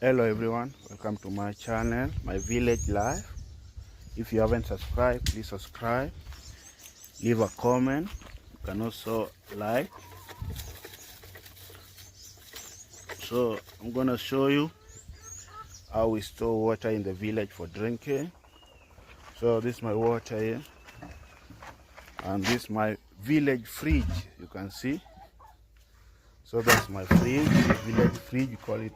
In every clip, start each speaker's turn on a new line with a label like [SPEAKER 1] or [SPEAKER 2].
[SPEAKER 1] Hello everyone, welcome to my channel, my village life. If you haven't subscribed, please subscribe, leave a comment. You can also like. So I'm gonna show you how we store water in the village for drinking. So this is my water here, and this is my village fridge. You can see. So that's my fridge, village fridge. You call it.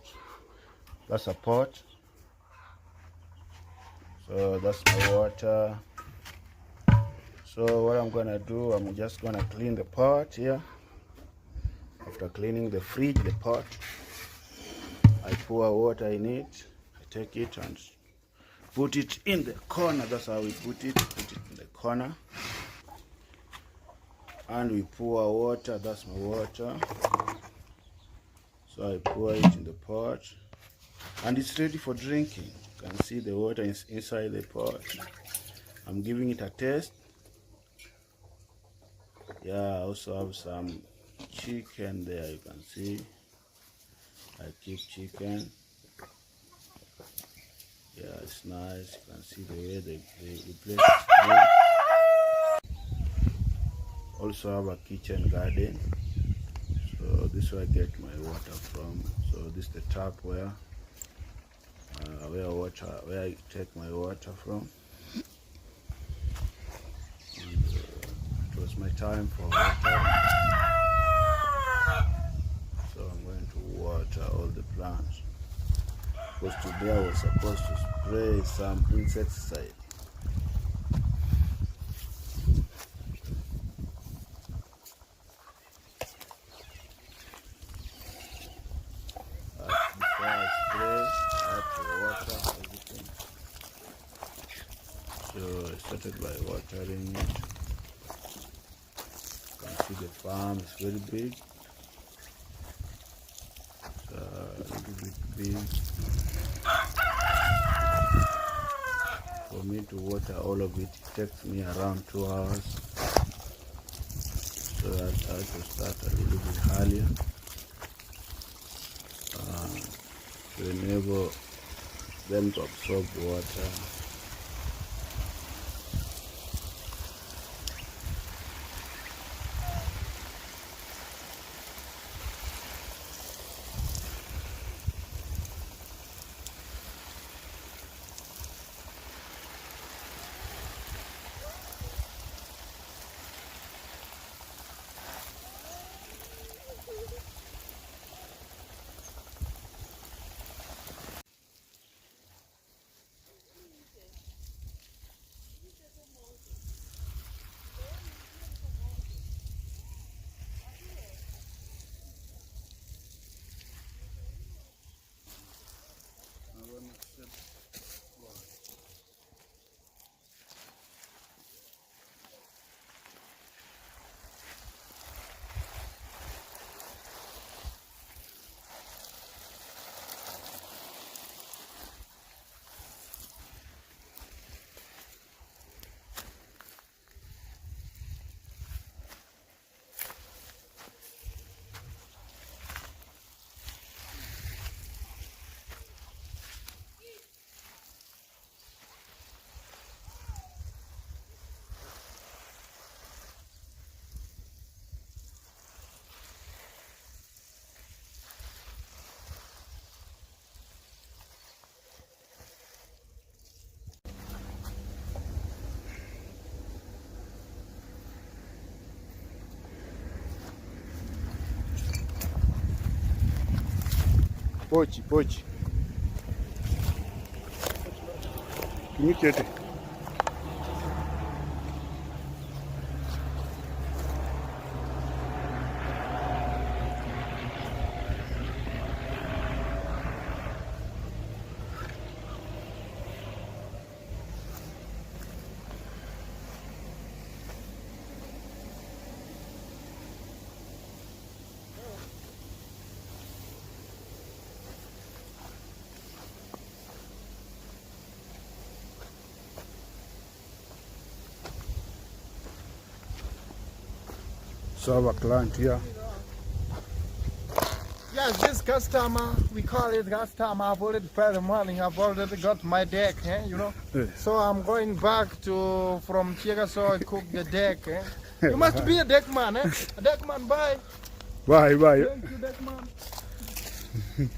[SPEAKER 1] That's a pot. So that's my water. So what I'm gonna do, I'm just gonna clean the pot here. After cleaning the fridge, the pot, I pour water in it. I take it and put it in the corner. That's how we put it in the corner. And we pour water. That's my water. So I pour it in the pot, and it's ready for drinking. You can see the water is inside the pot. I'm giving it a taste. Yeah, I also have some chicken there. You can see I keep chicken. Yeah, it's nice. You can see the way the place is clean. Also have a kitchen garden. So this is where I get my water from. So this is the tap where I take my water from. And, it was my time for water. So I'm going to water all the plants. Because today I was supposed to spray some insecticide. Before I spray, I have to water everything. So I started by watering it. You can see the farm is very big. It's a little bit big. For me to water all of it, it takes me around 2 hours. So I have to start a little bit earlier to enable them to absorb water. Pochi. Can you get it? So I have a client here.
[SPEAKER 2] Yes, just customer, we call it customer. I've already paid the money. I've already got my deck, you know. So I'm going back from Chiega, so I cook the deck. You must be a deck man, A deck man, bye.
[SPEAKER 1] Bye, bye.
[SPEAKER 2] Thank you, deck man.